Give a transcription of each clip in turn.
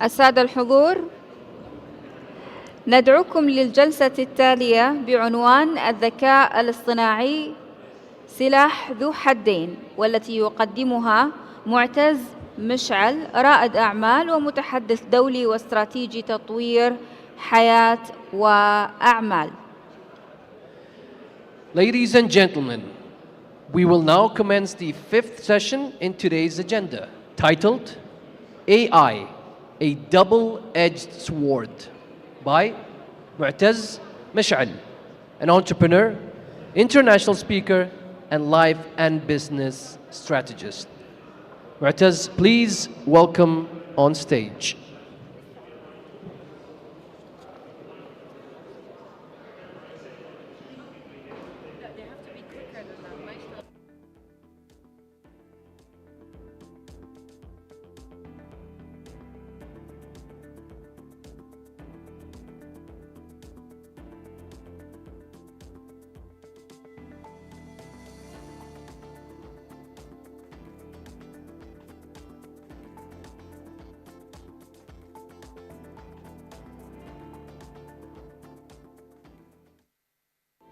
السادة الحضور، ندعوكم للجلسة التالية بعنوان الذكاء الاصطناعي سلاح ذو حدين، والتي يقدمها معتز مشعل، رائد أعمال ومتحدث دولي واستراتيجي تطوير حياة وأعمال. Ladies and gentlemen, we will now commence the fifth session in today's agenda, titled AI, a Double-Edged Sword, by Moataz Mashal, an entrepreneur, international speaker, and life and business strategist. Moataz, please welcome on stage.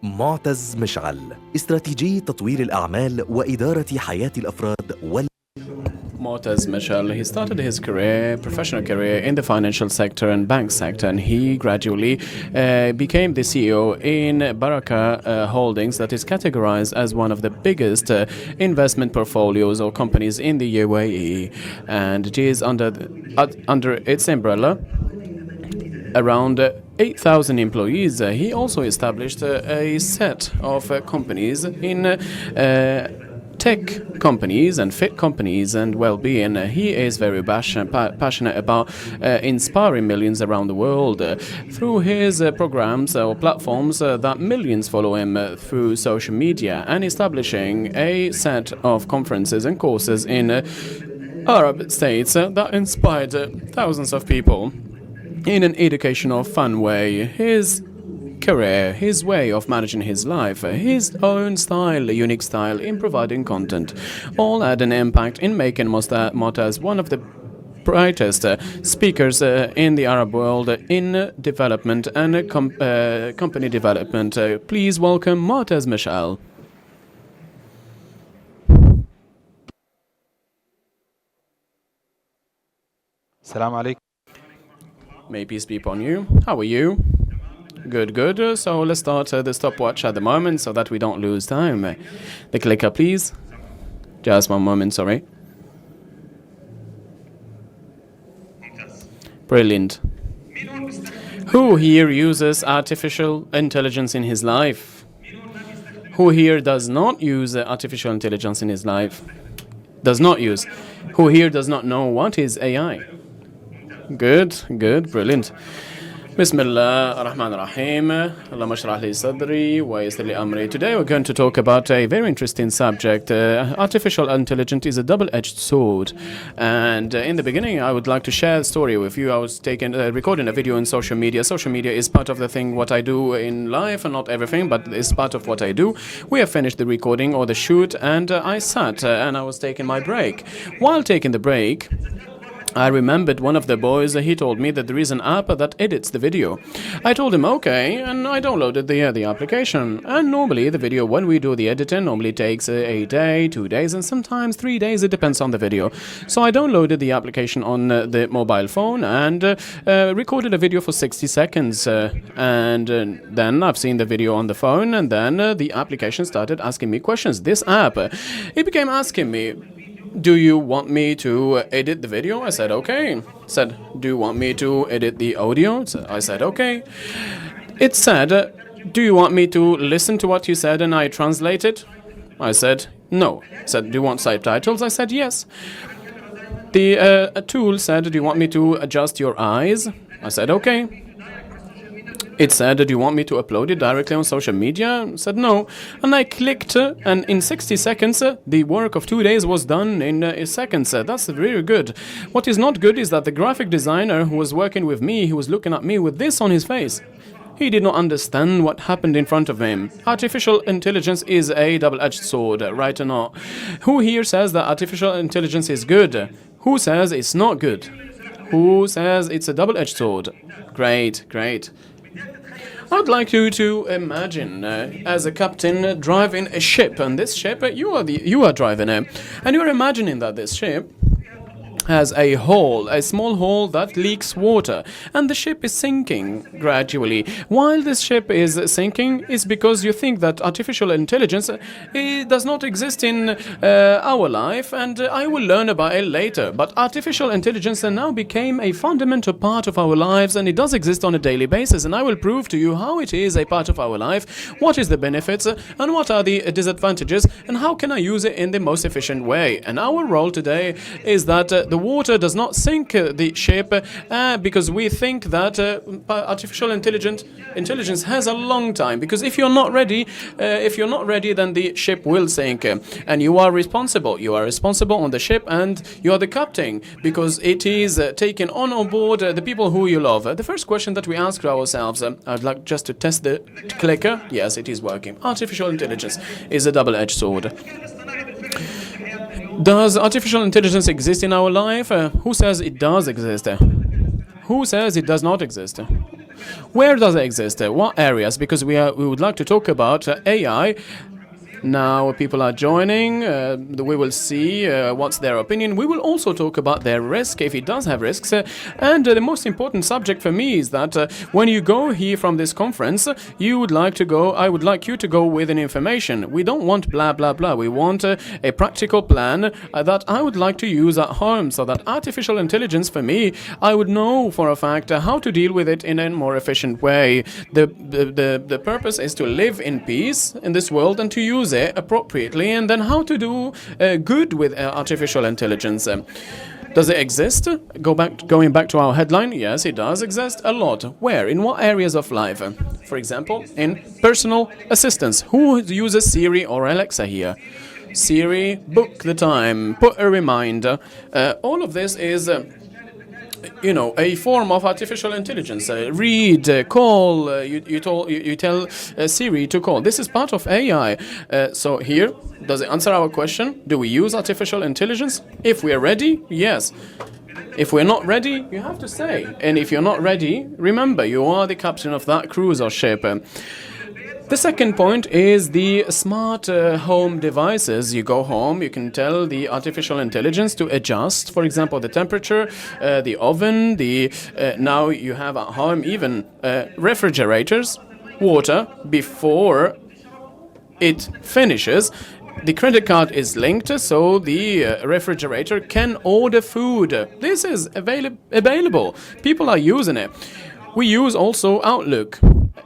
معتز مشعل، استراتيجي تطوير الأعمال وإدارة حياة الأفراد Moataz Mashal, he started his professional career in the financial sector and bank sector, and he gradually became the CEO in Baraka Holdings, that is categorized as one of the biggest investment portfolios or companies in the UAE, and it is under its umbrella around 8,000 employees. He also established a set of companies in tech companies and fit companies and well-being. He is very passionate about inspiring millions around the world through his programs or platforms that millions follow him through social media, and establishing a set of conferences and courses in Arab states that inspired thousands of people in an educational, fun way. His career, his way of managing his life, his own style, a unique style in providing content, all had an impact in making Moataz one of the brightest speakers in the Arab world in development and company development. Please welcome Moataz Mashal. Assalamu alaikum. May peace be upon you. How are you? Good, good. So let's start the stopwatch at the moment so that we don't lose time. The clicker, please. Just one moment, sorry. Brilliant. Who here uses artificial intelligence in his life? Who here does not use artificial intelligence in his life? Does not use. Who here does not know what is AI? Good, good, brilliant. Bismillah ar-Rahman ar-Rahim. Allahumma shrah li sadri wa yassir li amri. Today we're going to talk about a very interesting subject. Artificial intelligence is a double-edged sword. And in the beginning, I would like to share a story with you. I was recording a video on social media. Social media is part of the thing what I do in life, and not everything, but it's part of what I do. We have finished the recording or the shoot, and I sat and I was taking my break. While taking the break, I remembered one of the boys, he told me that there is an app that edits the video. I told him okay, and I downloaded the application. And normally the video, when we do the editing, normally takes a day, 2 days, and sometimes 3 days. It depends on the video. So I downloaded the application on the mobile phone and recorded a video for 60 seconds. Then I've seen the video on the phone, and then the application started asking me questions. This app, it became asking me, do you want me to edit the video? I said, okay. Said, do you want me to edit the audio? I said, okay. It said, do you want me to listen to what you said and I translate it? I said, no. It said, do you want subtitles? I said, yes. The tool said, do you want me to adjust your eyes? I said, okay. It said, do you want me to upload it directly on social media? I said, no. And I clicked, and in 60 seconds, the work of 2 days was done in seconds. That's really good. What is not good is that the graphic designer who was working with me, he was looking at me with this on his face. He did not understand what happened in front of him. Artificial intelligence is a double-edged sword, right or not? Who here says that artificial intelligence is good? Who says it's not good? Who says it's a double-edged sword? Great, great. I'd like you to imagine as a captain driving a ship, and this ship you are driving it, and you're imagining that this ship has a hole, a small hole that leaks water, and the ship is sinking gradually. While this ship is sinking, is because you think that artificial intelligence does not exist in our life, and I will learn about it later. But artificial intelligence now became a fundamental part of our lives, and it does exist on a daily basis. And I will prove to you how it is a part of our life, what is the benefits, and what are the disadvantages, and how can I use it in the most efficient way. And our role today is that the water does not sink the ship because we think that artificial intelligence has a long time. Because if you're not ready, then the ship will sink, and you are responsible. You are responsible on the ship, and you are the captain because it is taken on board the people who you love. The first question that we ask ourselves, I'd like just to test the clicker. Yes, it is working. Artificial intelligence is a double-edged sword. Does artificial intelligence exist in our life? Who says it does exist? Who says it does not exist? Where does it exist? What areas? Because we would like to talk about AI. Now people are joining. We will see what's their opinion. We will also talk about their risk, if it does have risks. And the most important subject for me is that when you go here from this conference, I would like you to go with an information. We don't want blah, blah, blah. We want a practical plan that I would like to use at home, so that artificial intelligence for me, I would know for a fact how to deal with it in a more efficient way. The purpose is to live in peace in this world and to use it appropriately, and then how to do good with artificial intelligence. Does it exist? Going back to our headline, yes, it does exist a lot. Where? In what areas of life? For example, in personal assistance. Who uses Siri or Alexa here? Siri, book the time, put a reminder. All of this is a form of artificial intelligence. Read, call. You tell Siri to call. This is part of AI. So here, does it answer our question? Do we use artificial intelligence? If we are ready, yes. If we're not ready, you have to say. And if you're not ready, remember, you are the captain of that cruise or ship. The second point is the smart home devices. You go home, you can tell the artificial intelligence to adjust, for example, the temperature, the oven, now you have at home even refrigerators, water, before it finishes. The credit card is linked, so the refrigerator can order food. This is available. People are using it. We use also Outlook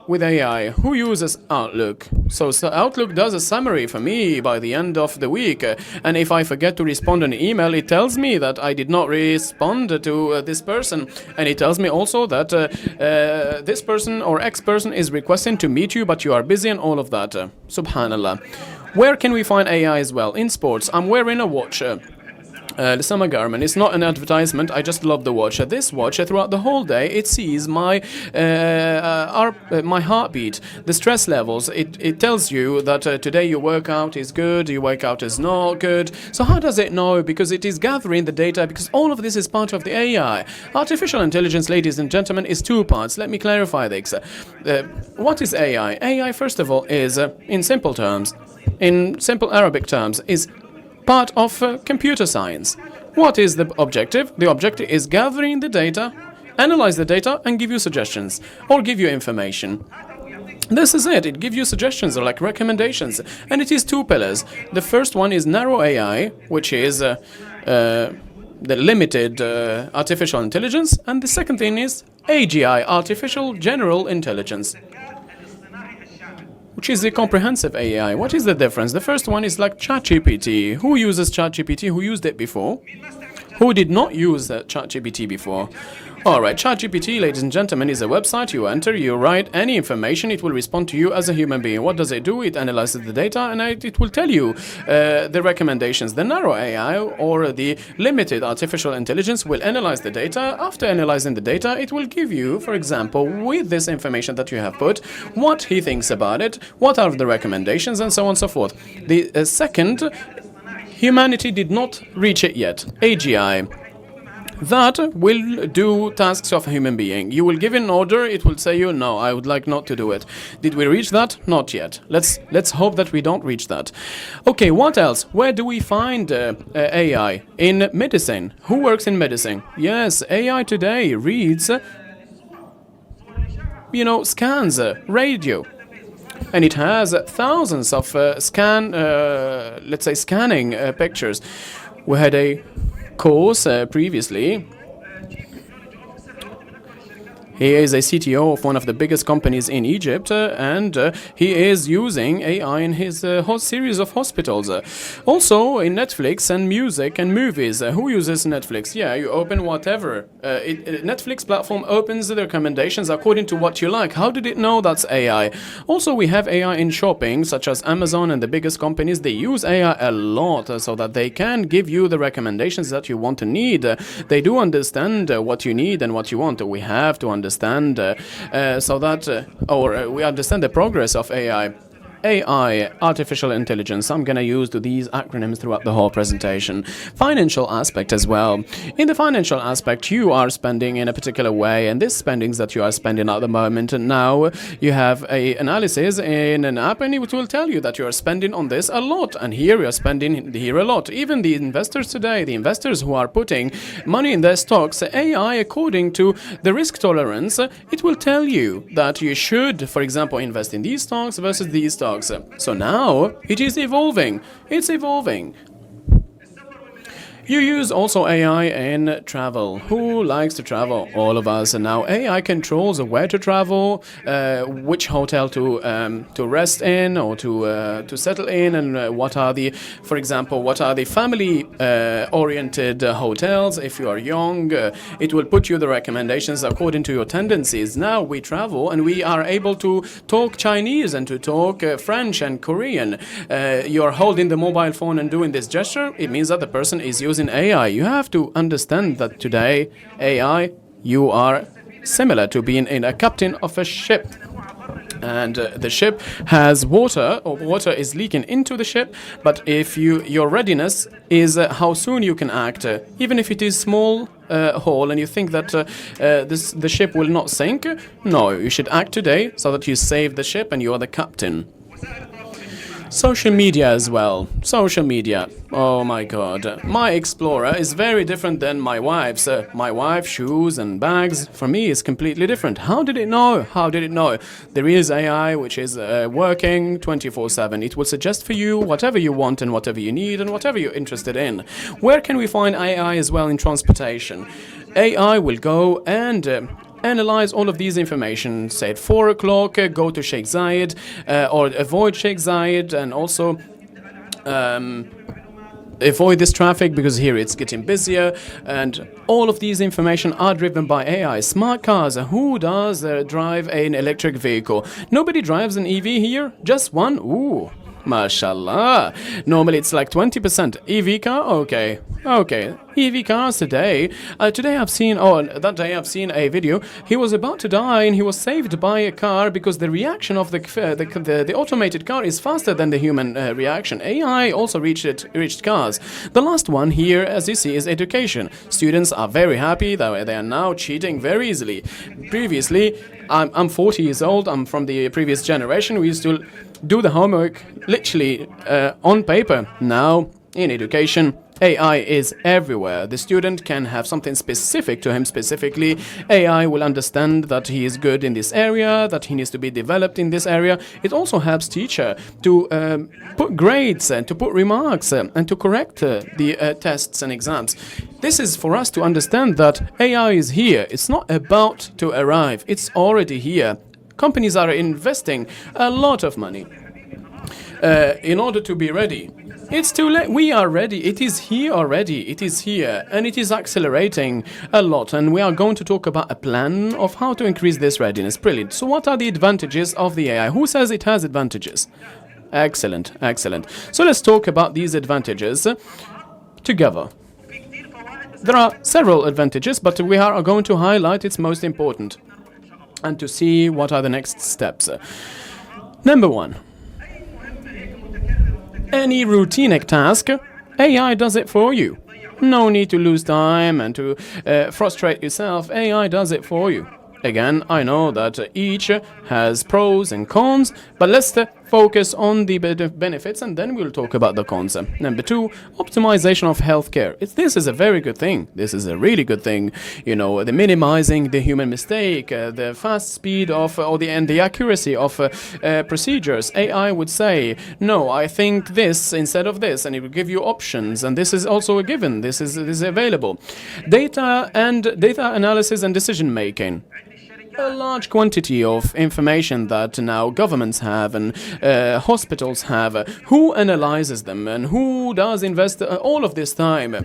with AI. Who uses Outlook? So Outlook does a summary for me by the end of the week, and if I forget to respond an email, it tells me that I did not respond to this person, and it tells me also that this person or X person is requesting to meet you, but you are busy, and all of that. Subhanallah. Where can we find AI as well? In sports. I'm wearing a watch. The summer garment. It's not an advertisement. I just love the watch. This watch, throughout the whole day, it sees my heartbeat, the stress levels. It tells you that today your workout is good, your workout is not good. So how does it know? Because it is gathering the data, because all of this is part of the AI. Artificial intelligence, ladies and gentlemen, is two parts. Let me clarify this. What is AI? AI, first of all, is, in simple terms, in simple Arabic terms, is part of computer science. What is the objective? The objective is gathering the data, analyze the data, and give you suggestions or give you information. This is it. It gives you suggestions or like recommendations, and it is two pillars. The first one is narrow AI, which is the limited artificial intelligence, and the second thing is AGI, artificial general intelligence, which is the comprehensive AI. What is the difference? The first one is like ChatGPT. Who uses ChatGPT? Who used it before? Who did not use ChatGPT before? Alright, ChatGPT, ladies and gentlemen, is a website. You enter, you write any information, it will respond to you as a human being. What does it do? It analyzes the data, and it will tell you the recommendations. The narrow AI, or the limited artificial intelligence, will analyze the data. After analyzing the data, it will give you, for example, with this information that you have put, what he thinks about it, what are the recommendations, and so on and so forth. The second, humanity did not reach it yet. AGI. that will do tasks of a human being. You will give an order, it will say you, no, I would like not to do it. Did we reach that? Not yet. Let's hope that we don't reach that. Okay, what else? Where do we find AI? In medicine. Who works in medicine? Yes, AI today reads, scans, radio. And it has thousands of scanning pictures. We had a course previously. He is a CTO of one of the biggest companies in Egypt, and he is using AI in his whole series of hospitals. Also in Netflix and music and movies. Who uses Netflix? Yeah, you open whatever. Netflix platform opens the recommendations according to what you like. How did it know that's AI? Also, we have AI in shopping, such as Amazon and the biggest companies. They use AI a lot so that they can give you the recommendations that you want to need. They do understand what you need and what you want. We have to understand we understand the progress of AI. AI, artificial intelligence. I'm going to use these acronyms throughout the whole presentation. Financial aspect as well. In the financial aspect, you are spending in a particular way, and this spendings that you are spending at the moment, and now you have a analysis in an app, and it will tell you that you are spending on this a lot, and here you are spending here a lot. Even the investors today, the investors who are putting money in their stocks, AI, according to the risk tolerance, it will tell you that you should, for example, invest in these stocks versus these stocks. So now it is evolving. It's evolving. You use also AI in travel. Who likes to travel? All of us. And now AI controls where to travel, which hotel to rest in or to settle in, and what are the family oriented hotels. If you are young, it will put you the recommendations according to your tendencies. Now we travel and we are able to talk Chinese and to talk French and Korean. You are holding the mobile phone and doing this gesture. It means that the person is using AI. You have to understand that today, AI, you are similar to being in a captain of a ship. And the ship has water, or water is leaking into the ship, but if your readiness is how soon you can act, even if it is small hole and you think that the ship will not sink, no, you should act today so that you save the ship and you are the captain. Social media as well. Social media. Oh my god. My Explorer is very different than my wife's. My wife's shoes and bags, for me, is completely different. How did it know? How did it know? There is AI which is working 24/7. It will suggest for you whatever you want and whatever you need and whatever you're interested in. Where can we find AI as well in transportation? AI will go and analyze all of these information, say at 4 o'clock, go to Sheikh Zayed, or avoid Sheikh Zayed, and also avoid this traffic because here it's getting busier. And all of these information are driven by AI. Smart cars. Who does drive an electric vehicle? Nobody drives an EV here? Just one? Ooh. Mashallah. Normally it's like 20%. EV car? Okay. EV cars today. That day I've seen a video. He was about to die and he was saved by a car because the reaction of the automated car is faster than the human reaction. AI also reached cars. The last one here, as you see, is education. Students are very happy that they are now cheating very easily. Previously, I'm 40 years old. I'm from the previous generation. We used to do the homework literally on paper. Now, in education, AI is everywhere. The student can have something specific to him specifically. AI will understand that he is good in this area, that he needs to be developed in this area. It also helps teacher to put grades and to put remarks and to correct the tests and exams. This is for us to understand that AI is here. It's not about to arrive. It's already here. Companies are investing a lot of money in order to be ready. It's too late. We are ready. It is here already. It is here. And it is accelerating a lot. And we are going to talk about a plan of how to increase this readiness. Brilliant. So what are the advantages of the AI? Who says it has advantages? Excellent. Excellent. So let's talk about these advantages together. There are several advantages, but we are going to highlight its most important and to see what are the next steps. Number one. Any routine task, AI does it for you. No need to lose time and to frustrate yourself. AI does it for you. Again, I know that each has pros and cons, but let's focus on the benefits and then we'll talk about the cons. Number 2, optimization of healthcare. This is a very good thing. This is a really good thing. You know, the minimizing the human mistake, the fast speed of, and the accuracy of procedures. AI would say, no, I think this instead of this, and it will give you options, and this is also a given. This is available. Data analysis and decision making. A large quantity of information that now governments have and hospitals have. Who analyzes them and who does invest all of this time?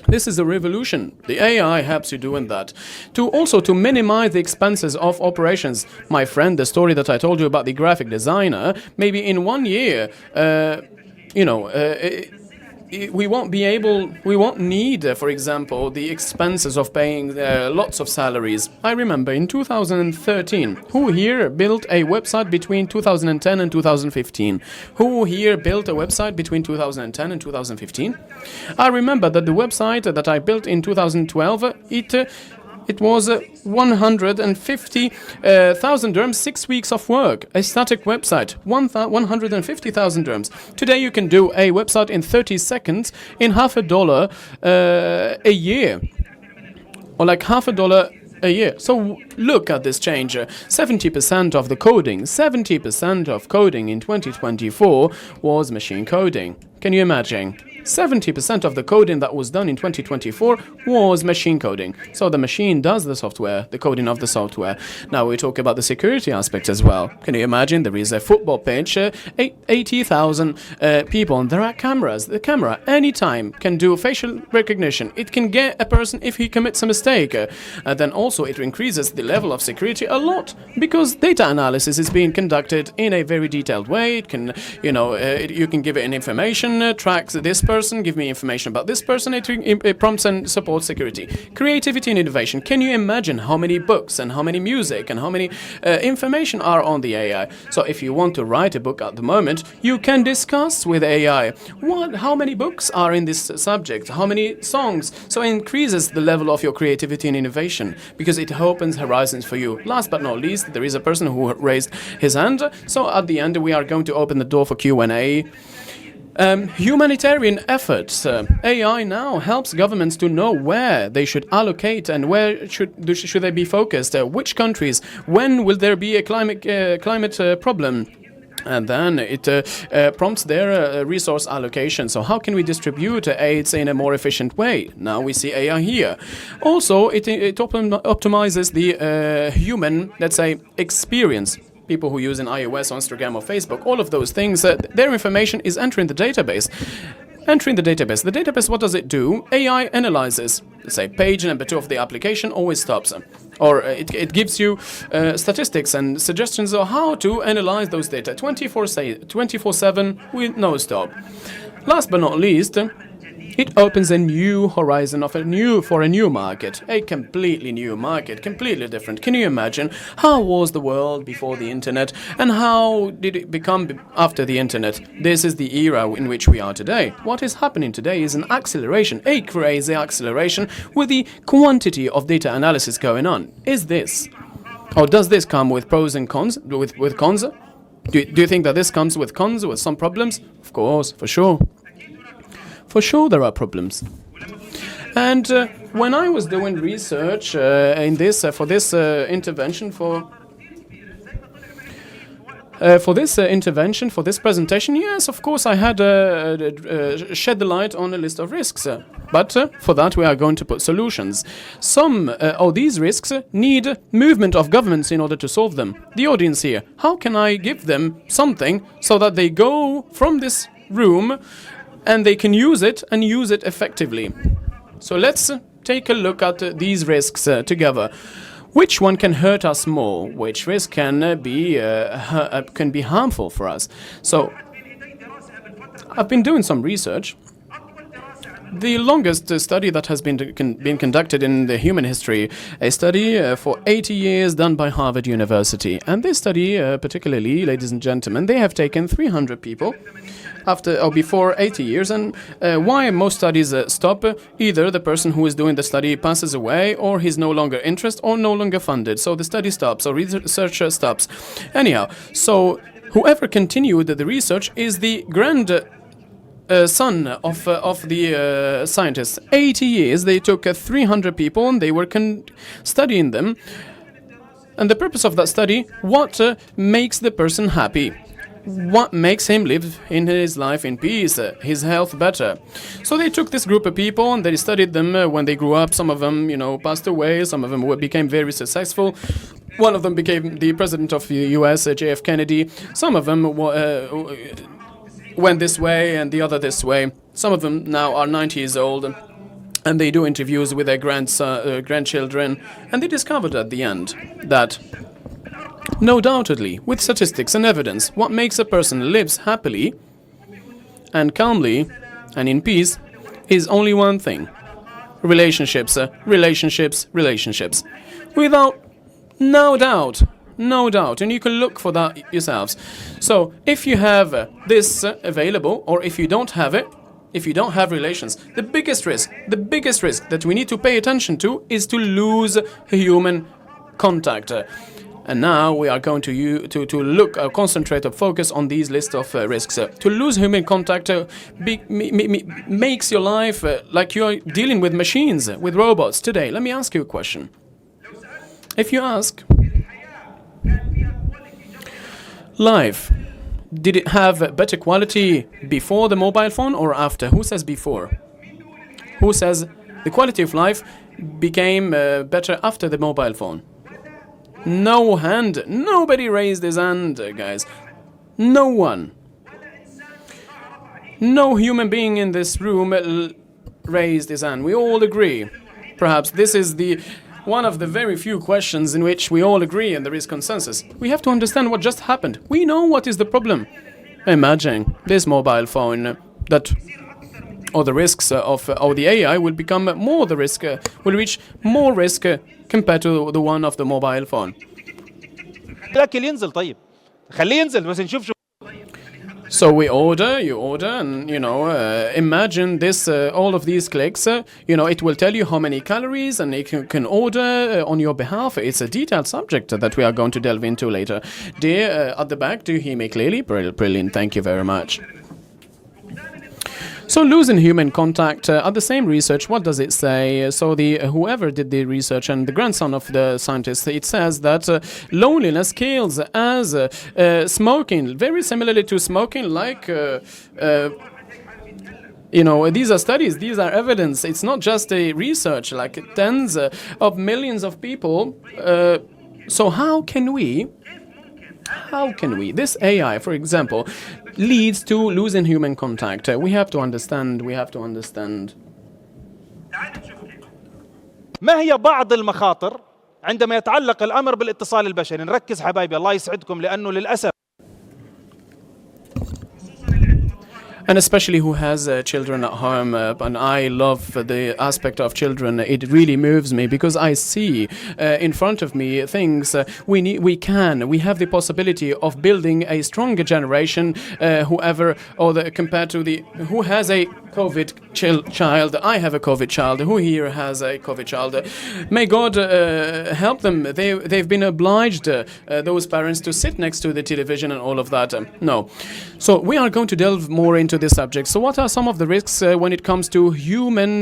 This is a revolution. The AI helps you doing that. To minimize the expenses of operations. My friend, the story that I told you about the graphic designer, maybe in 1 year, we won't need, for example, the expenses of paying lots of salaries. I remember in 2013, who here built a website between 2010 and 2015? Who here built a website between 2010 and 2015? I remember that the website that I built in 2012, it was 150,000 dirhams, 6 weeks of work. A static website, 150,000 dirhams. Today you can do a website in 30 seconds in $50 a year. Or like $50 a year. So look at this change. 70% of the coding, 70% of coding in 2024 was machine coding. Can you imagine? 70% of the coding that was done in 2024 was machine coding. So the machine does the software, the coding of the software. Now we talk about the security aspect as well. Can you imagine? There is a football pitch, 80,000 people, and there are cameras. The camera anytime can do facial recognition. It can get a person if he commits a mistake. Then also it increases the level of security a lot because data analysis is being conducted in a very detailed way. It can, you can give it an information, tracks this person, give me information about this person, it prompts and supports security. Creativity and innovation. Can you imagine how many books and how many music and how many information are on the AI? So if you want to write a book at the moment, you can discuss with AI how many books are in this subject, how many songs. So it increases the level of your creativity and innovation because it opens horizons for you. Last but not least, there is a person who raised his hand. So at the end, we are going to open the door for Q&A. Humanitarian efforts. AI now helps governments to know where they should allocate and where should they be focused. Which countries? When will there be a climate problem? And then it prompts their resource allocation. So how can we distribute aids in a more efficient way? Now we see AI here. Also, it optimizes the human, let's say, experience. People who use an iOS, or Instagram, or Facebook, all of those things, their information is entering the database. The database, what does it do? AI analyzes, let's say, page number 2 of the application always stops. Or it gives you statistics and suggestions of how to analyze those data 24/7 with no stop. Last but not least, it opens a new horizon for a new market, a completely new market, completely different. Can you imagine how was the world before the internet and how did it become after the internet? This is the era in which we are today. What is happening today is an acceleration, a crazy acceleration with the quantity of data analysis going on. Is this, or does this come with pros and cons, with cons? Do you think that this comes with cons, with some problems? Of course, for sure. For sure there are problems. And when I was doing research in this for this intervention, for this presentation, yes, of course, I had shed the light on a list of risks. But for that, we are going to put solutions. Some of these risks need movement of governments in order to solve them. The audience here, how can I give them something so that they go from this room and they can use it and use it effectively? So let's take a look at these risks together. Which one can hurt us more? Which risk can be harmful for us? So I've been doing some research, the longest study that has been conducted in the human history, a study for 80 years done by Harvard University. And this study, particularly, ladies and gentlemen, they have taken 300 people after or before 80 years. And why most studies stop? Either the person who is doing the study passes away, or he's no longer interested, or no longer funded. So the study stops, or research stops. Anyhow, so whoever continued the research is the son of the scientists. 80 years, they took 300 people and they were studying them. And the purpose of that study, what makes the person happy? What makes him live in his life in peace, his health better? So they took this group of people and they studied them when they grew up. Some of them, passed away. Some of them became very successful. One of them became the president of the US, JF Kennedy. Some of them went this way and the other this way. Some of them now are 90 years old and they do interviews with their grandchildren. And they discovered at the end that, no doubtedly, with statistics and evidence, what makes a person lives happily and calmly and in peace is only one thing. Relationships, relationships, relationships. Without no doubt. And you can look for that yourselves. So if you have this available, or if you don't have it, if you don't have relations, the biggest risk that we need to pay attention to is to lose human contact. And now we are going to look, concentrate or focus on these list of risks. To lose human contact makes your life like you are dealing with machines, with robots. Today, let me ask you a question. If you ask, life, did it have better quality before the mobile phone or after? Who says before? Who says the quality of life became better after the mobile phone? No hand. Nobody raised his hand, guys. No one. No human being in this room raised his hand. We all agree. Perhaps this is one of the very few questions in which we all agree and there is consensus. We have to understand what just happened. We know what is the problem. Imagine this mobile phone or the risks of the AI will become more the risk, will reach more risk compared to the one of the mobile phone. الاكل ينزل طيب خليه ينزل بس نشوف شو. So you order, and imagine this, all of these clicks, it will tell you how many calories, and it can order on your behalf. It's a detailed subject that we are going to delve into later. Dear, at the back, do you hear me clearly? Brilliant, thank you very much. So losing human contact, at the same research, what does it say? So whoever did the research and the grandson of the scientist, it says that loneliness kills as smoking, very similarly to smoking, like these are studies, these are evidence. It's not just a research, like tens of millions of people. So how can we, this AI, for example, leads to losing human contact? We have to understand. ما هي بعض المخاطر عندما يتعلق الأمر بالاتصال البشري؟ نركز حبايبي الله يسعدكم لأنه للأسف. And especially who has children at home, and I love the aspect of children. It really moves me because I see in front of me things we have the possibility of building a stronger generation. Compared to who has a COVID child. I have a COVID child. Who here has a COVID child? May God help them. They've been obliged, those parents, to sit next to the television and all of that. No. So we are going to delve more into this subject. So what are some of the risks when it comes to human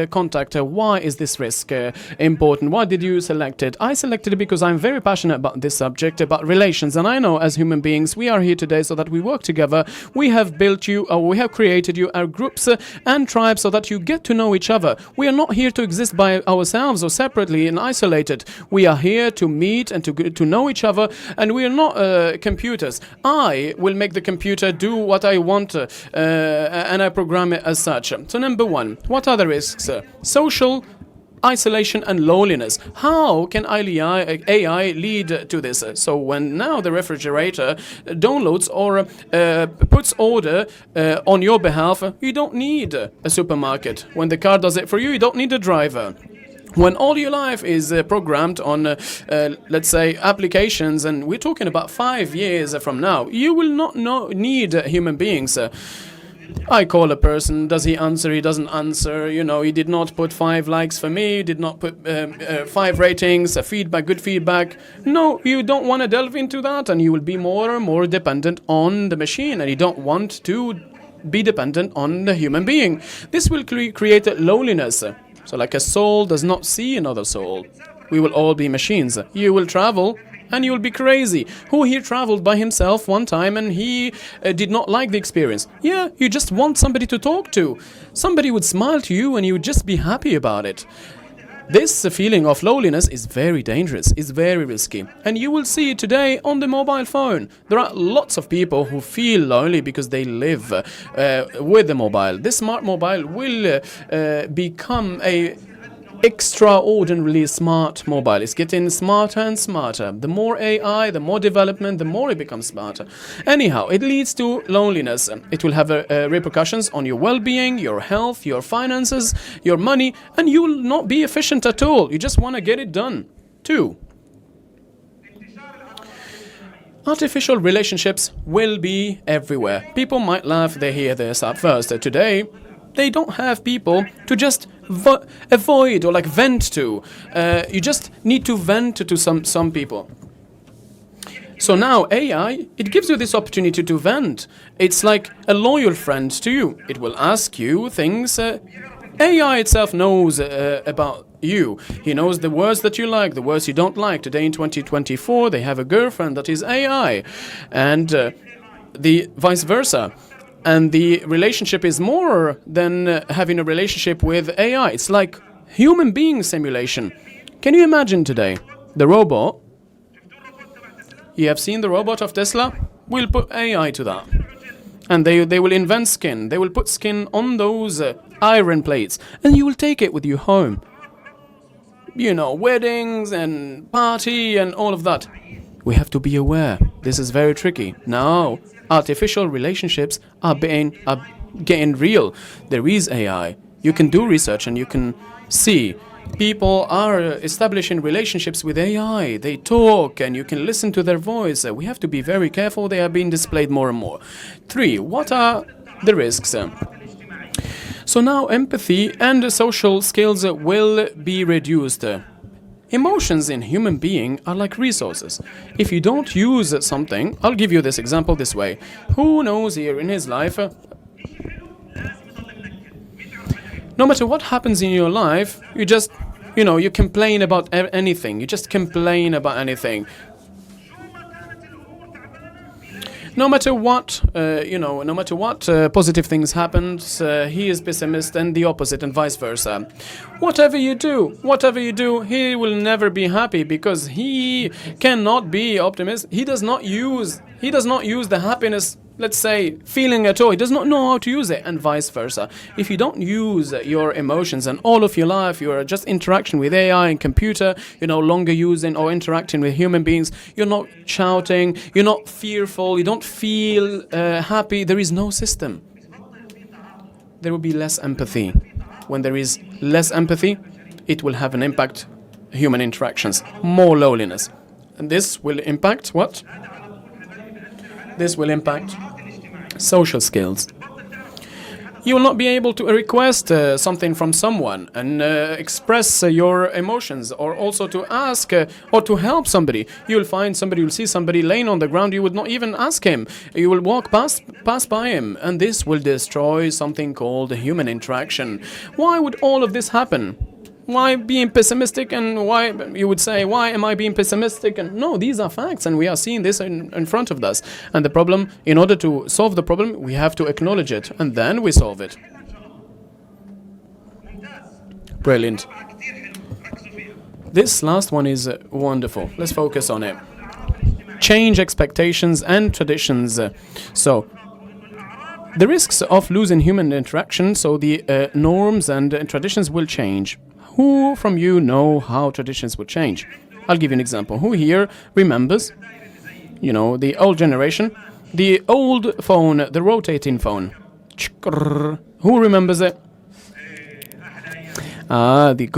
contact? Why is this risk important? Why did you select it? I selected it because I'm very passionate about this subject, about relations. And I know as human beings, we are here today so that we work together. We have built you, or we have created you, our groups and tribes, so that you get to know each other. We are not here to exist by ourselves or separately and isolated. We are here to meet and to know each other, and we are not computers. I will make the computer do what I want, and I program it as such. So number one, what are the risks? Social isolation and loneliness. How can AI lead to this? So when now the refrigerator downloads or puts order on your behalf, you don't need a supermarket. When the car does it for you, you don't need a driver. When all your life is programmed on, let's say, applications, and we're talking about 5 years from now, you will not need human beings. I call a person, does he answer, he doesn't answer, he did not put 5 likes for me, did not put 5 ratings, feedback, good feedback. No, you don't want to delve into that, and you will be more and more dependent on the machine, and you don't want to be dependent on the human being. This will create loneliness. So like a soul does not see another soul. We will all be machines. You will travel and you will be crazy. Who here traveled by himself one time and he did not like the experience? Yeah, you just want somebody to talk to. Somebody would smile to you and you would just be happy about it. This feeling of loneliness is very dangerous, it's very risky. And you will see it today on the mobile phone. There are lots of people who feel lonely because they live with the mobile. This smart mobile will become a extraordinarily smart mobile. It's getting smarter and smarter. The more AI, the more development, the more it becomes smarter. Anyhow, it leads to loneliness. It will have repercussions on your well-being, your health, your finances, your money, and you will not be efficient at all. You just want to get it done. 2. Artificial relationships will be everywhere. People might laugh, they hear this at first. Today, they don't have people to just avoid or like vent to. You just need to vent to some people. So now AI, it gives you this opportunity to vent. It's like a loyal friend to you. It will ask you things. AI itself knows about you. He knows the words that you like, the words you don't like. Today in 2024, they have a girlfriend that is AI, and the vice versa. And the relationship is more than having a relationship with AI. It's like human being simulation. Can you imagine today the robot? You have seen the robot of Tesla? We'll put AI to that. And they will invent skin. They will put skin on those iron plates. And you will take it with you home. Weddings and party and all of that. We have to be aware. This is very tricky. Now, artificial relationships are getting real. There is AI. You can do research and you can see people are establishing relationships with AI. They talk and you can listen to their voice. We have to be very careful. They are being displayed more and more. 3. What are the risks? So now empathy and social skills will be reduced. Emotions in human being are like resources. If you don't use something, I'll give you this example this way. Who knows here in his life, no matter what happens in your life, you just, you complain about anything. You just complain about anything. No matter what, positive things happen, he is pessimist and the opposite and vice versa. Whatever you do, he will never be happy because he cannot be optimist. He does not use the happiness, let's say, feeling at all. He does not know how to use it, and vice versa. If you don't use your emotions and all of your life, you are just interaction with AI and computer, you're no longer using or interacting with human beings, you're not shouting, you're not fearful, you don't feel happy, there is no system. There will be less empathy. When there is less empathy, it will have an impact, human interactions, more loneliness. And this will impact what? This will impact social skills. You will not be able to request something from someone and express your emotions, or also to ask or to help somebody. You'll see somebody laying on the ground, you would not even ask him. You will walk pass by him, and this will destroy something called human interaction. Why would all of this happen? Why being pessimistic, and why you would say, why am I being pessimistic? And no, these are facts, and we are seeing this in front of us. And the problem, in order to solve the problem, we have to acknowledge it, and then we solve it. Brilliant. This last one is wonderful. Let's focus on it. Change expectations and traditions. So, The risks of losing human interaction, so the norms and traditions will change. Who from you know how traditions will change? I'll give you an example. Who here remembers, the old generation, the old phone, the rotating phone? Who remembers it? The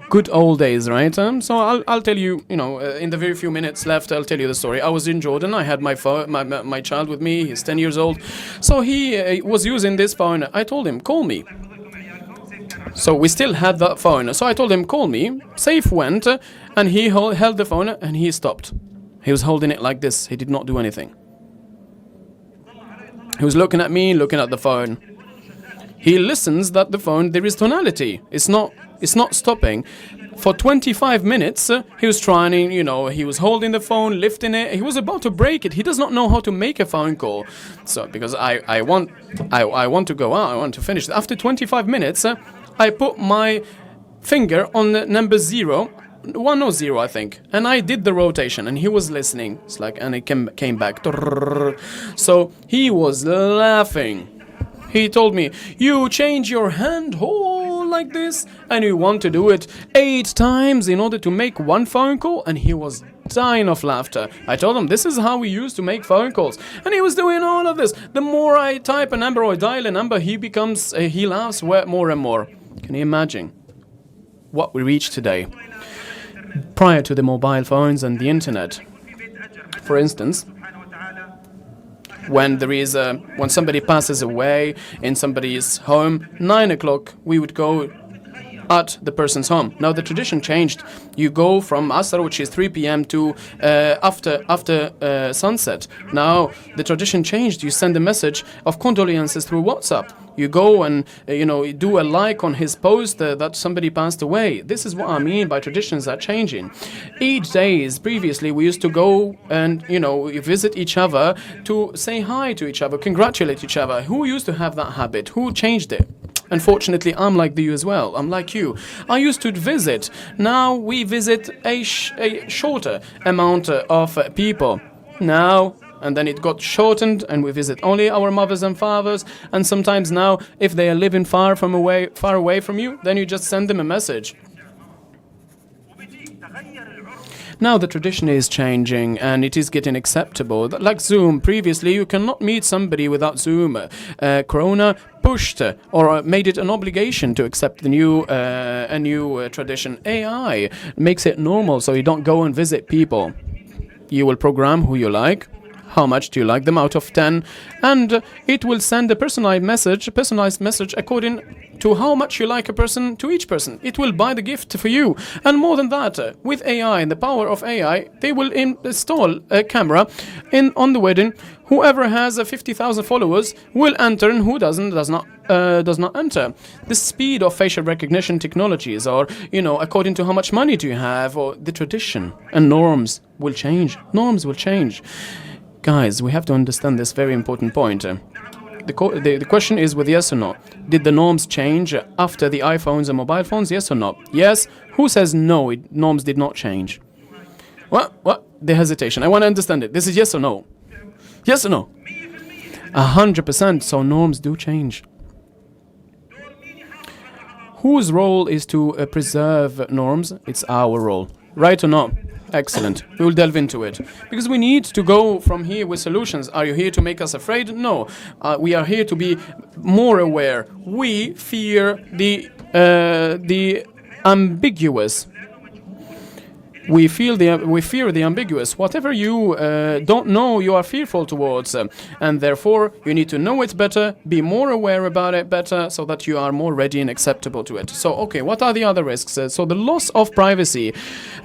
good old days, right? So I'll tell you, in the very few minutes left, I'll tell you the story. I was in Jordan. I had my child with me. He's 10 years old. So he was using this phone. I told him, call me. So we still had that phone. So I told him, call me. Safe went, and he held the phone, and he stopped. He was holding it like this. He did not do anything. He was looking at me, looking at the phone. He listens that the phone, there is tonality. It's not stopping. For 25 minutes, he was trying, he was holding the phone, lifting it. He was about to break it. He does not know how to make a phone call. So, because I want to go out, I want to finish. After 25 minutes, I put my finger on the number 100, I think, and I did the rotation, and he was listening. It's like, and it came back. So he was laughing. He told me, you change your hand like this, and you want to do it 8 times in order to make one phone call, and he was dying of laughter. I told him, this is how we used to make phone calls, and he was doing all of this. The more I type a number or dial a number, he laughs more and more. Can you imagine what we reach today? Prior to the mobile phones and the internet, for instance, when somebody passes away in somebody's home, 9 o'clock, we would go at the person's home. Now the tradition changed. You go from Asr, which is 3 p.m. to after sunset. Now the tradition changed. You send a message of condolences through WhatsApp. You go and do a like on his post that somebody passed away. This is what I mean by traditions are changing. 8 days previously, we used to go and visit each other to say hi to each other, congratulate each other. Who used to have that habit? Who changed it? Unfortunately, I'm like you as well. I'm like you. I used to visit. Now we visit a shorter amount of people. Now. And then it got shortened, and we visit only our mothers and fathers. And sometimes now, if they are living far away from you, then you just send them a message. Now the tradition is changing, and it is getting acceptable. Like Zoom, previously you cannot meet somebody without Zoom. Corona pushed or made it an obligation to accept a new tradition. AI makes it normal, so you don't go and visit people. You will program who you like. How much do you like them out of 10? And it will send a personalized message according to how much you like a person to each person. It will buy the gift for you. And more than that, with AI and the power of AI, they will install a camera on the wedding. Whoever has 50,000 followers will enter, and who does not enter. The speed of facial recognition technologies, or according to how much money do you have, or the tradition and norms will change. Norms will change. Guys, we have to understand this very important point. The question is with yes or no. Did the norms change after the iPhones and mobile phones? Yes or no? Yes. Who says no, norms did not change? What? The hesitation. I want to understand it. This is yes or no? Yes or no? 100%. So norms do change. Whose role is to preserve norms? It's our role. Right or no? Excellent. We will delve into it. Because we need to go from here with solutions. Are you here to make us afraid? No. We are here to be more aware. We fear the ambiguous. We fear the ambiguous. Whatever you don't know, you are fearful towards, and therefore you need to know it better, be more aware about it better, so that you are more ready and acceptable to it. So, okay, what are the other risks? So the loss of privacy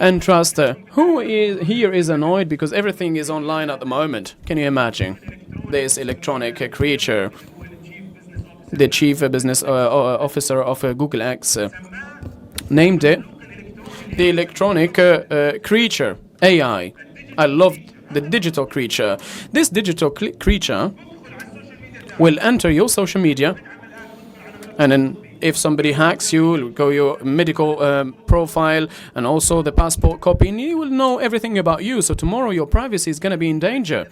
and trust. Who is annoyed because everything is online at the moment? Can you imagine this electronic creature, the chief business officer of Google X, named it the electronic creature, AI. I love the digital creature. This digital creature will enter your social media, and then if somebody hacks you, it will go your medical profile and also the passport copy, and you will know everything about you. So tomorrow your privacy is going to be in danger.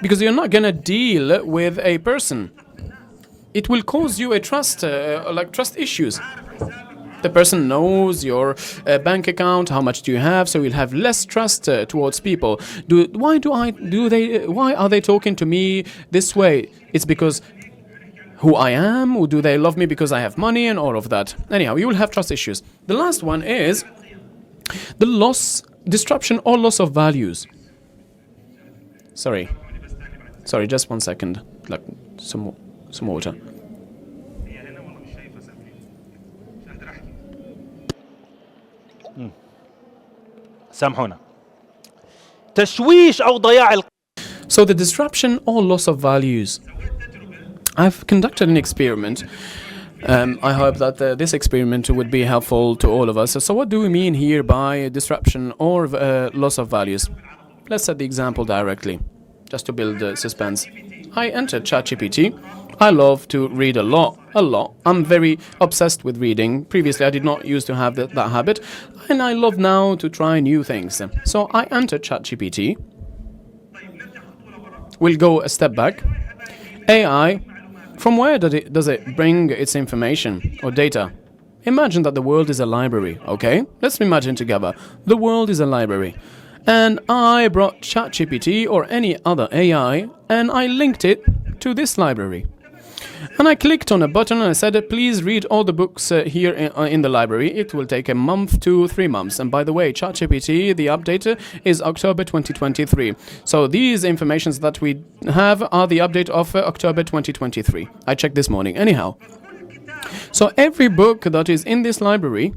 because you're not going to deal with a person. It will cause you a trust issues. The person knows your bank account, how much do you have, so you'll have less trust towards people. Why are they talking to me this way? It's because who I am, or do they love me because I have money and all of that? Anyhow, you will have trust issues. The last one is the disruption or loss of values. Sorry, just 1 second. Like some water. سامحونا. تشويش أو ضياع. So the disruption or loss of values. I've conducted an experiment. I hope that this experiment would be helpful to all of us. So what do we mean here by disruption or loss of values? Let's set the example directly, just to build suspense. I entered ChatGPT. I love to read a lot. I'm very obsessed with reading. Previously, I did not used to have that habit, and I love now to try new things. So I entered ChatGPT. We'll go a step back. AI, from where does it bring its information or data? Imagine that the world is a library, okay? Let's imagine together. The world is a library. And I brought ChatGPT or any other AI, and I linked it to this library. And I clicked on a button and I said, please read all the books here in the library. It will take a month to 3 months. And by the way, ChatGPT, the update is October 2023. So these informations that we have are the update of October 2023. I checked this morning. Anyhow, so every book that is in this library,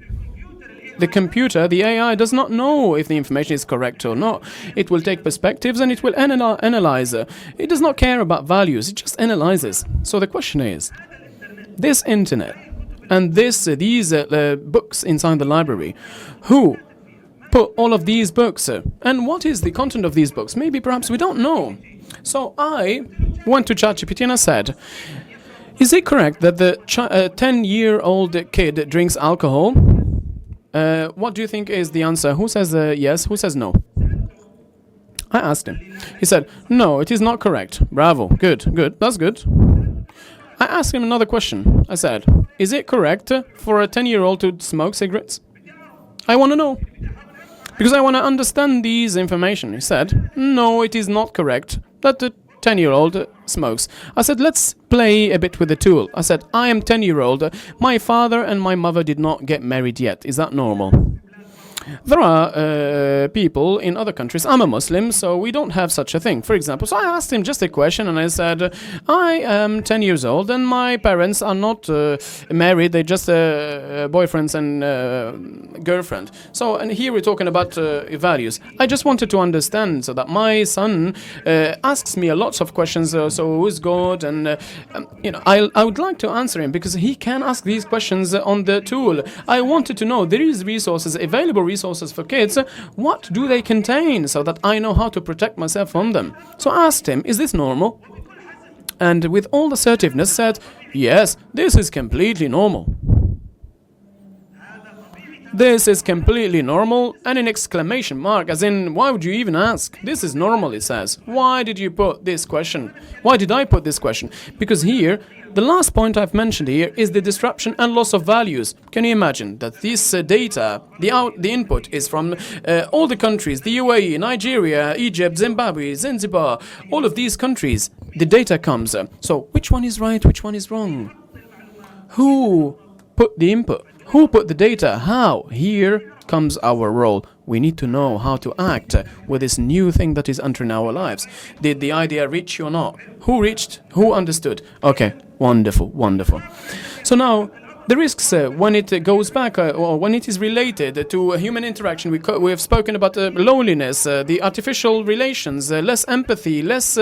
the computer, the AI, does not know if the information is correct or not. It will take perspectives and it will analyze. It does not care about values, it just analyzes. So the question is, this internet and these books inside the library, who put all of these books? And what is the content of these books? Maybe perhaps we don't know. So I went to ChatGPT and I said, is it correct that the 10-year-old kid drinks alcohol? What do you think is the answer? Who says yes? Who says no? I asked him. He said, no, it is not correct. Bravo. Good. That's good. I asked him another question. I said, is it correct for a 10-year-old to smoke cigarettes? I want to know. Because I want to understand these information. He said, no, it is not correct that the 10-year-old smokes. I said, let's play a bit with the tool. I said, I am 10-year-old. My father and my mother did not get married yet. Is that normal? There are people in other countries. I'm a Muslim, so we don't have such a thing. For example, so I asked him just a question and I said, I am 10 years old and my parents are not married. They're just boyfriends and girlfriend. So, and here we're talking about values. I just wanted to understand so that my son asks me a lot of questions. So who's God? And, I would like to answer him because he can ask these questions on the tool. I wanted to know there is resources, available resources for kids. What do they contain so that I know how to protect myself from them? So I asked him, is this normal? And with all assertiveness said, yes, this is completely normal. This is completely normal, and an exclamation mark, as in, why would you even ask? This is normal, it says. Why did you put this question? Why did I put this question? Because here, the last point I've mentioned here is the disruption and loss of values. Can you imagine that this data, the input is from all the countries, the UAE, Nigeria, Egypt, Zimbabwe, Zanzibar, all of these countries, the data comes. So which one is right, which one is wrong? Who put the input? Who put the data? How? Here comes our role. We need to know how to act with this new thing that is entering our lives. Did the idea reach you or not? Who reached? Who understood? Okay, wonderful, wonderful. So now, the risks when it goes back or when it is related to human interaction, we have spoken about loneliness, the artificial relations, less empathy, less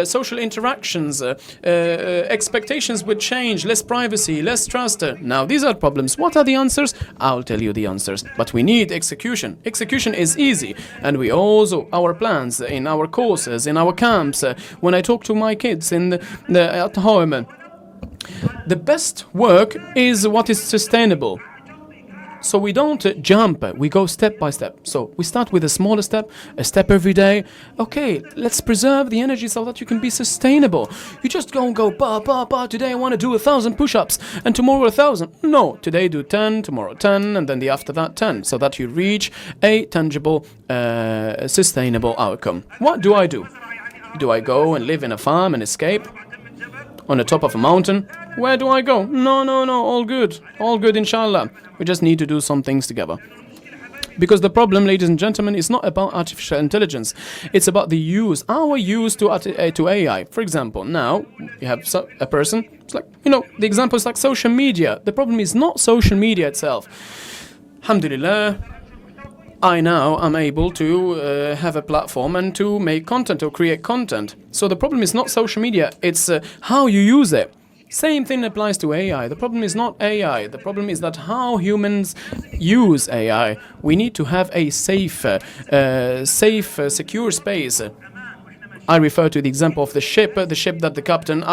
social interactions, expectations would change, less privacy, less trust. Now, these are problems. What are the answers? I'll tell you the answers. But we need execution. Execution is easy. And we also, our plans in our courses, in our camps, when I talk to my kids at home, the best work is what is sustainable. So we don't jump, we go step by step. So we start with a smaller step, a step every day. Okay, let's preserve the energy so that you can be sustainable. You just go, today I want to do 1,000 push-ups and tomorrow 1,000. No, today do 10, tomorrow 10, and then the after that 10, so that you reach a tangible, sustainable outcome. What do? Do I go and live in a farm and escape? On the top of a mountain? Where do I go? No, all good, inshallah. We just need to do some things together. Because the problem, ladies and gentlemen, is not about artificial intelligence. It's about the use, our use to AI. For example, now you have a person, it's like, the example is like social media. The problem is not social media itself. Alhamdulillah, I now am able to have a platform and to make content or create content. So the problem is not social media, it's how you use it. Same thing applies to AI. The problem is not AI. The problem is that how humans use AI. We need to have a safe, secure space. I refer to the example of the ship that the captain,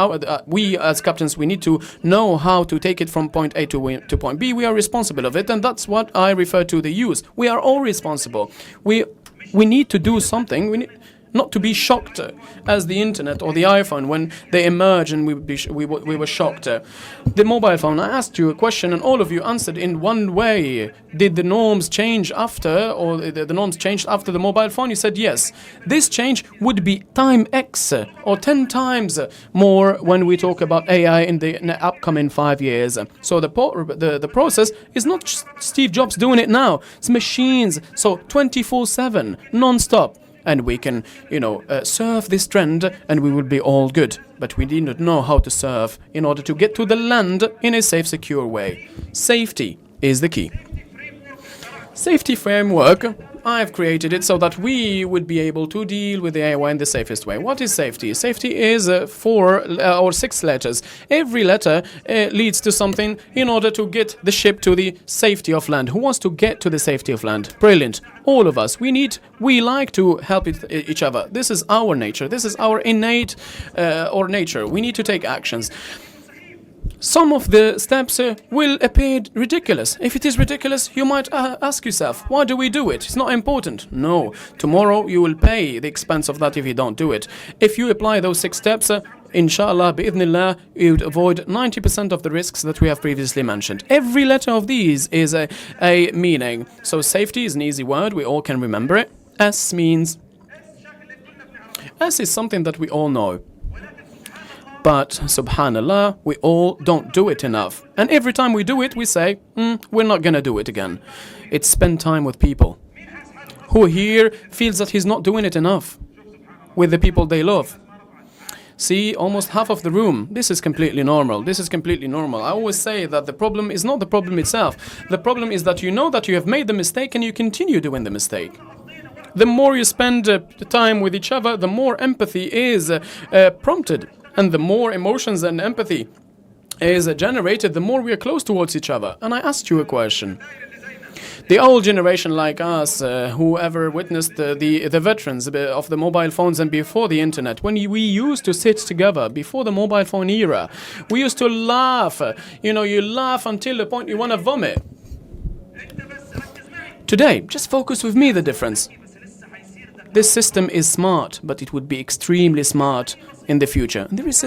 we as captains, we need to know how to take it from point A to point B. We are responsible of it, and that's what I refer to the use. We are all responsible. We need to do something. We need not to be shocked as the internet or the iPhone when they emerge and we were shocked. The mobile phone, I asked you a question and all of you answered in one way. Did the norms change after, or the norms changed after the mobile phone? You said yes. This change would be time X or 10 times more when we talk about AI in the upcoming 5 years. So the process is not just Steve Jobs doing it now. It's machines, so 24/7, non-stop. And we can, surf this trend and we will be all good. But we need not know how to surf in order to get to the land in a safe, secure way. Safety is the key. Safety framework, I've created it so that we would be able to deal with the AI in the safest way. What is safety? Safety is 4 or 6 letters. Every letter leads to something in order to get the ship to the safety of land. Who wants to get to the safety of land? Brilliant. All of us. We like to help each other. This is our nature. This is our innate or nature. We need to take actions. Some of the steps will appear ridiculous. If it is ridiculous, you might ask yourself, why do we do it? It's not important. No. Tomorrow you will pay the expense of that if you don't do it. If you apply those 6 steps, inshallah, bi'idhnillah, you would avoid 90% of the risks that we have previously mentioned. Every letter of these is a meaning. So safety is an easy word. We all can remember it. S means... S is something that we all know. But, subhanallah, we all don't do it enough. And every time we do it, we say, we're not going to do it again. It's spend time with people. Who here feels that he's not doing it enough with the people they love? See, almost half of the room. This is completely normal. This is completely normal. I always say that the problem is not the problem itself. The problem is that you know that you have made the mistake and you continue doing the mistake. The more you spend time with each other, the more empathy is prompted. And the more emotions and empathy is generated, the more we are close towards each other. And I asked you a question. The old generation like us, whoever witnessed the veterans of the mobile phones and before the internet, when we used to sit together before the mobile phone era, we used to laugh. You laugh until the point you want to vomit. Today, just focus with me the difference. This system is smart, but it would be extremely smart in the future. And there is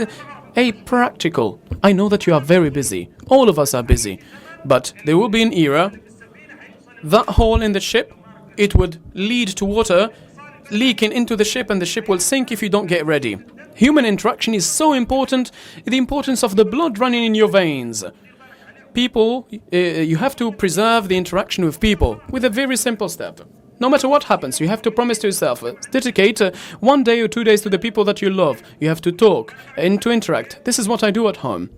a practical. I know that you are very busy. All of us are busy. But there will be an era, that hole in the ship, it would lead to water leaking into the ship and the ship will sink if you don't get ready. Human interaction is so important, the importance of the blood running in your veins. People, you have to preserve the interaction with people with a very simple step. No matter what happens, you have to promise to yourself, dedicate 1 day or 2 days to the people that you love. You have to talk and to interact. This is what I do at home.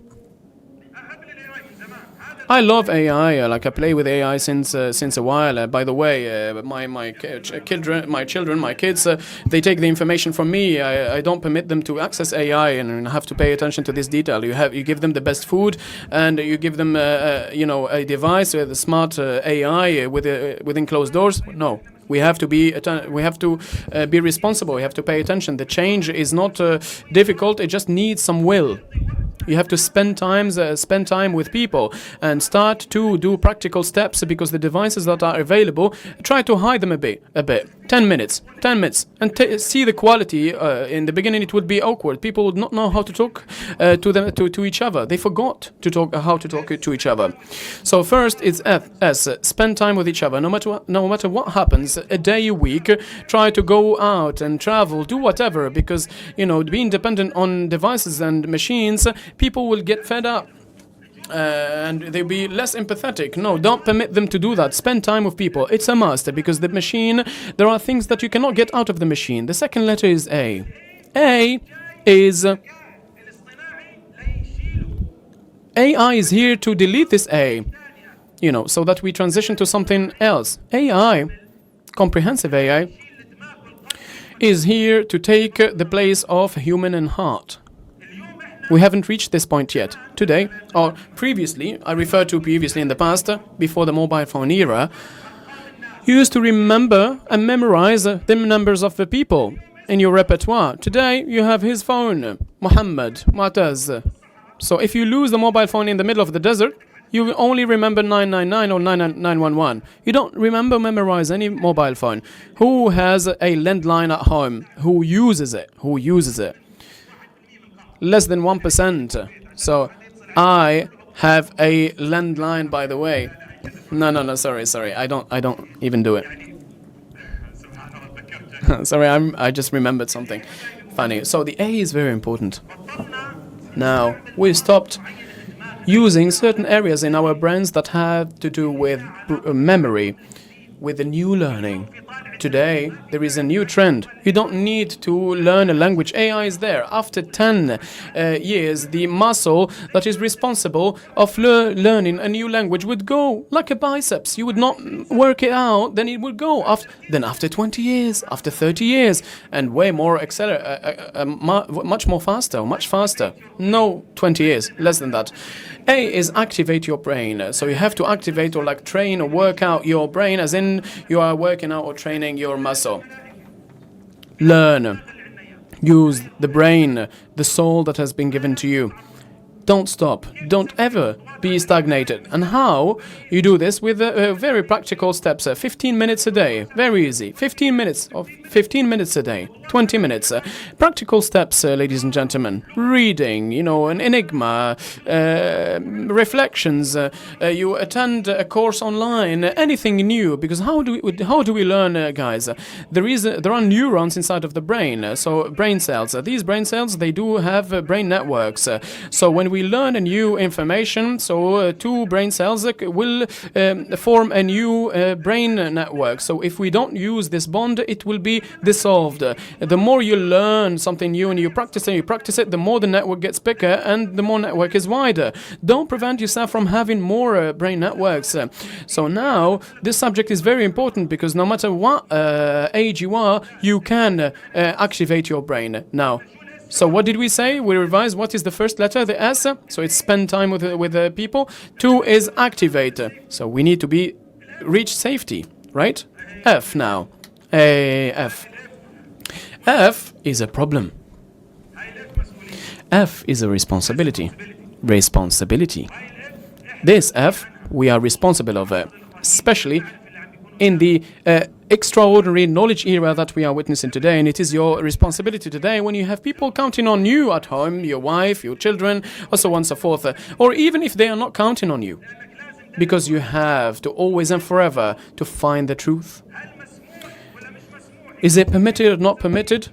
I love AI. I play with AI since a while. By the way, my kids, they take the information from me. I don't permit them to access AI, and have to pay attention to this detail. You give them the best food, and you give them a device with a smart AI within closed doors. No. We have to be responsible. We have to pay attention. The change is not difficult. It just needs some will. You have to spend time with people and start to do practical steps, because the devices that are available, try to hide them a bit. 10 minutes, and see the quality. In the beginning, it would be awkward. People would not know how to talk to each other. They forgot how to talk to each other. So first, it's S. Spend time with each other. No matter what happens, a day, a week, try to go out and travel, do whatever, because being dependent on devices and machines, people will get fed up. And they'll be less empathetic. No, don't permit them to do that. Spend time with people. It's a must, because the machine, there are things that you cannot get out of the machine. The second letter is A. A is AI is here to delete this A, so that we transition to something else. AI, comprehensive AI, is here to take the place of human and heart. We haven't reached this point yet. Today, or previously, I refer to previously in the past, before the mobile phone era, you used to remember and memorize the numbers of the people in your repertoire. Today, you have his phone, Muhammad, Moataz. So if you lose the mobile phone in the middle of the desert, you will only remember 999 or 911. You don't memorize any mobile phone. Who has a landline at home? Who uses it? Less than 1%. So I have a landline, by the way. No, sorry. I don't even do it. Sorry, I just remembered something funny. So the A is very important. Now, we stopped using certain areas in our brains that have to do with memory, with the new learning. Today, there is a new trend. You don't need to learn a language. AI is there. After 10 years, the muscle that is responsible of learning a new language would go like a biceps. You would not work it out, then it would go. After 20 years, after 30 years, and way more much faster. No 20 years, less than that. A is activate your brain. So you have to activate or train or work out your brain, as in you are working out or training your muscle. Learn. Use the brain, the soul that has been given to you. Don't stop. Don't ever be stagnated. And how? You do this with very practical steps. 15 minutes a day. Very easy. 15 minutes a day. 20 minutes. Practical steps, ladies and gentlemen. Reading, an enigma, reflections. You attend a course online. Anything new. Because how do we learn, guys? There are neurons inside of the brain. So brain cells. These brain cells, they do have brain networks. So when we learn a new information, so two brain cells will form a new brain network. So if we don't use this bond, it will be dissolved. The more you learn something new and you practice it, the more the network gets bigger and the more network is wider. Don't prevent yourself from having more brain networks. So now this subject is very important, because no matter what age you are, you can activate your brain. Now, so what did we say? We revised. What is the first letter? The S. So it's spend time with people. 2 is activate. So we need to reach safety, right? F now. F. F is a problem. F is a responsibility. This F, we are responsible of it, especially in the extraordinary knowledge era that we are witnessing today. And it is your responsibility today, when you have people counting on you at home, your wife, your children, or so on and so forth, or even if they are not counting on you, because you have to always and forever to find the truth. Is it permitted or not permitted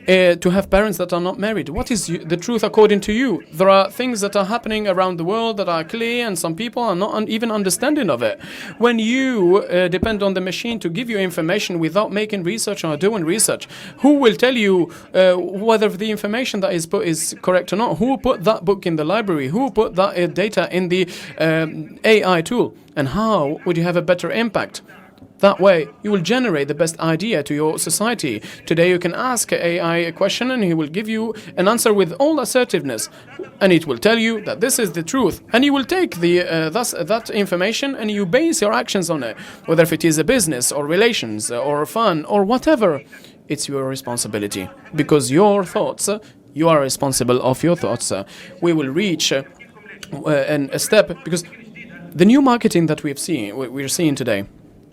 to have parents that are not married? What is the truth according to you? There are things that are happening around the world that are clear, and some people are not even understanding of it. When you depend on the machine to give you information without making research or doing research, who will tell you whether the information that is put is correct or not? Who put that book in the library? Who put that data in the AI tool? And how would you have a better impact? That way, you will generate the best idea to your society. Today, you can ask AI a question and he will give you an answer with all assertiveness. And it will tell you that this is the truth. And you will take that information and you base your actions on it. Whether if it is a business or relations or fun or whatever, it's your responsibility. Because your thoughts You are responsible of your thoughts. We will reach a step, because the new marketing that we're seeing today.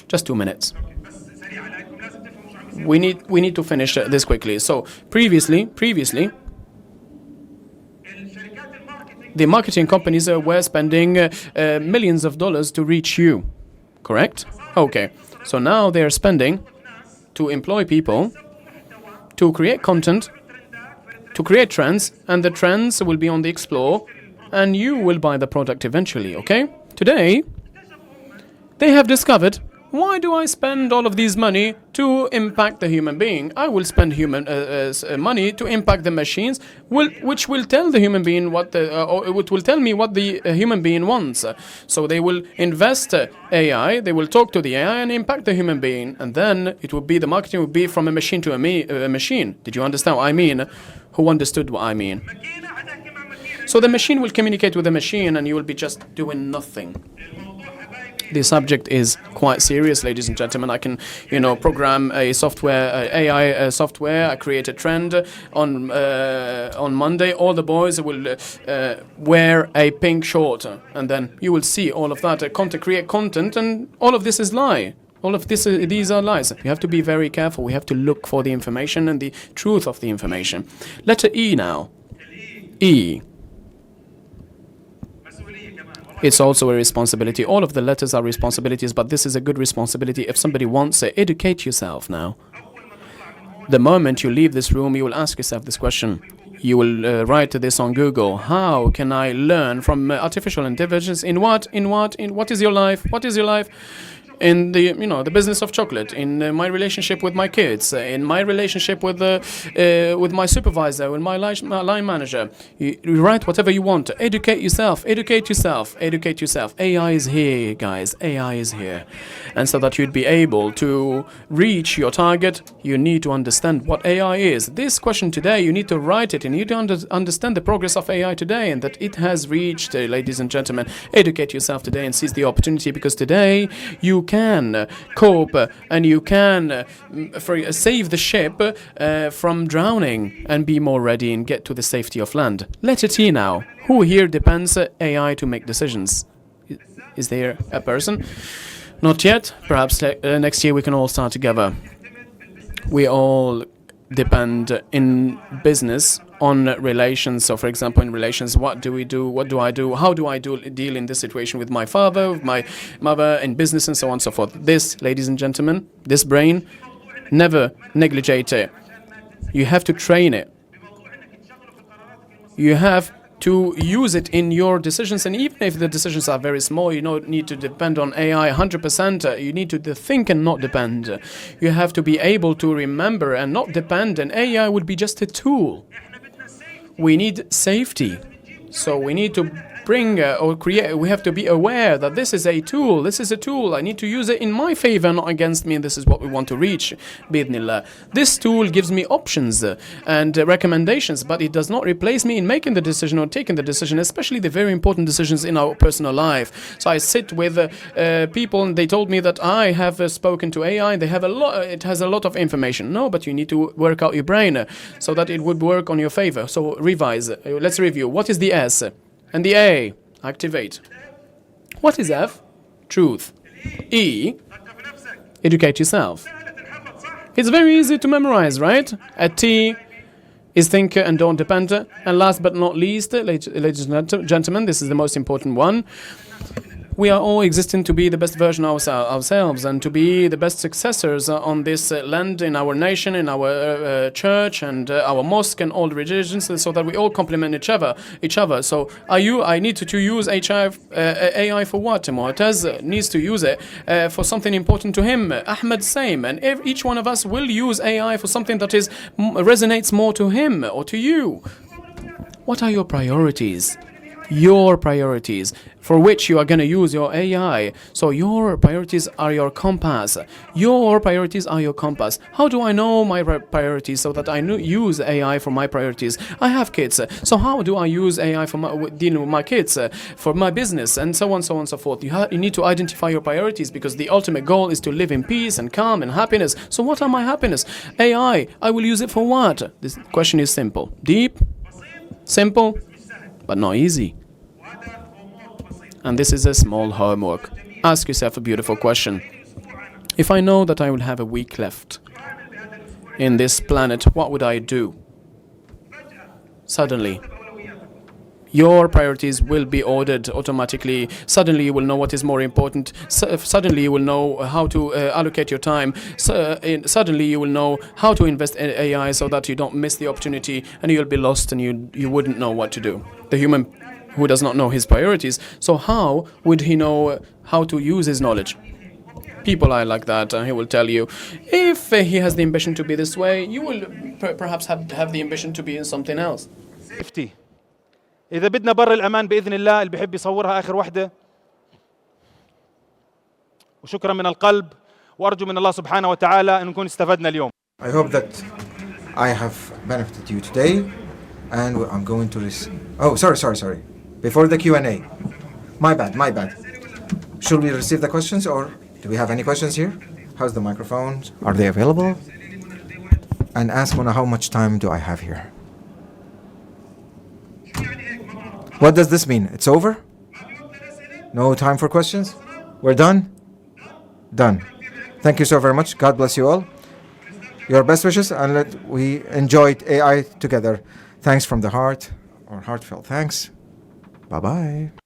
Just 2 minutes. We need to finish this quickly. So previously, the marketing companies were spending millions of dollars to reach you, correct? Okay. So now they are spending to employ people, to create content, to create trends, and the trends will be on the explore, and you will buy the product eventually, okay? Today, they have discovered, why do I spend all of these money to impact the human being? I will spend money to impact the machines, which will tell the human being it will tell me what the human being wants. So they will invest AI, they will talk to the AI and impact the human being, and then it will be, the marketing will be from a machine to a machine. Did you understand what I mean? Who understood what I mean? So the machine will communicate with the machine, and you will be just doing nothing. The subject is quite serious, ladies and gentlemen. I can, program a software, AI software. I create a trend on Monday. All the boys will wear a pink short, and then you will see all of that. Create content, and all of this is lie. All of this, these are lies. We have to be very careful. We have to look for the information and the truth of the information. Letter E now. E. It's also a responsibility. All of the letters are responsibilities, but this is a good responsibility. If somebody wants it, educate yourself now. The moment you leave this room, you will ask yourself this question. You will write this on Google. How can I learn from artificial intelligence? In what is your life? What is your life? In the the business of chocolate, in my relationship with my kids, in my relationship with my supervisor, with my line manager. You write whatever you want. Educate yourself. Educate yourself. Educate yourself. AI is here, guys. AI is here, and so that you'd be able to reach your target, you need to understand what AI is. This question today, you need to write it, and you need to understand the progress of AI today, and that it has reached. Ladies and gentlemen, educate yourself today and seize the opportunity, because today you can cope and you can save the ship from drowning and be more ready and get to the safety of land. Letter T now. Who here depends AI to make decisions? Is there a person? Not yet. Perhaps next year we can all start together. We all depend in business on relations. So, for example, in relations, what do we do? What do I do? How do I deal in this situation with my father, with my mother, in business, and so on and so forth? This, ladies and gentlemen, this brain, never negligate it. You have to train it. You have to use it in your decisions, and even if the decisions are very small, you don't need to depend on AI 100%. You need to think and not depend. You have to be able to remember and not depend, and AI would be just a tool. We need safety. So we need to bring or create, we have to be aware that this is a tool. This is a tool. I need to use it in my favor, not against me, and this is what we want to reach, bi'idhnillah. This tool gives me options and recommendations, but it does not replace me in making the decision or taking the decision, especially the very important decisions in our personal life. So I sit with people, and they told me that I have spoken to AI, and they have it has a lot of information. No, but you need to work out your brain so that it would work on your favor. So revise. Let's review. What is the S? And the A, activate. What is F? Truth. E, educate yourself. It's very easy to memorize, right? A T is think and don't depend. And last but not least, ladies and gentlemen, this is the most important one. We are all existing to be the best version of ourselves and to be the best successors on this land, in our nation, in our church and our mosque and all the religions, so that we all complement each other. So I need to use AI for what? Moataz needs to use it for something important to him. Ahmed same, and each one of us will use AI for something that resonates more to him or to you. What are your priorities? your priorities for which you are going to use your AI. So your priorities are your compass. Your priorities are your compass. How do I know my priorities so that I use AI for my priorities? I have kids, so how do I use AI for dealing with my kids, for my business, and so on, so on, and so forth? You need to identify your priorities, because the ultimate goal is to live in peace and calm and happiness. So what are my happiness? AI, I will use it for what? This question is simple. Deep, simple, but not easy. And this is a small homework. Ask yourself a beautiful question. If I know that I will have a week left in this planet, what would I do? Suddenly, your priorities will be ordered automatically. Suddenly you will know what is more important. Suddenly you will know how to allocate your time. Suddenly you will know how to invest in AI so that you don't miss the opportunity, and you'll be lost and you wouldn't know what to do. The human who does not know his priorities, so how would he know how to use his knowledge? People are like that, and he will tell you, if he has the ambition to be this way, you will perhaps have the ambition to be in something else. safety. إذا بدنا بر الأمان بإذن الله، اللي بيحب يصورها آخر وحدة. وشكرا من القلب، وأرجو من الله سبحانه وتعالى أن نكون استفدنا اليوم. I hope that I have benefited you today, and I'm going to Oh, sorry. Before the Q&A. My bad. Should we receive the questions, or do we have any questions here? How's the microphones? Are they available? And ask Mona, how much time do I have here? What does this mean? It's over? No time for questions? We're done? Done. Thank you so very much. God bless you all. Your best wishes, and we enjoyed AI together. Thanks from the heart, or heartfelt thanks. Bye-bye.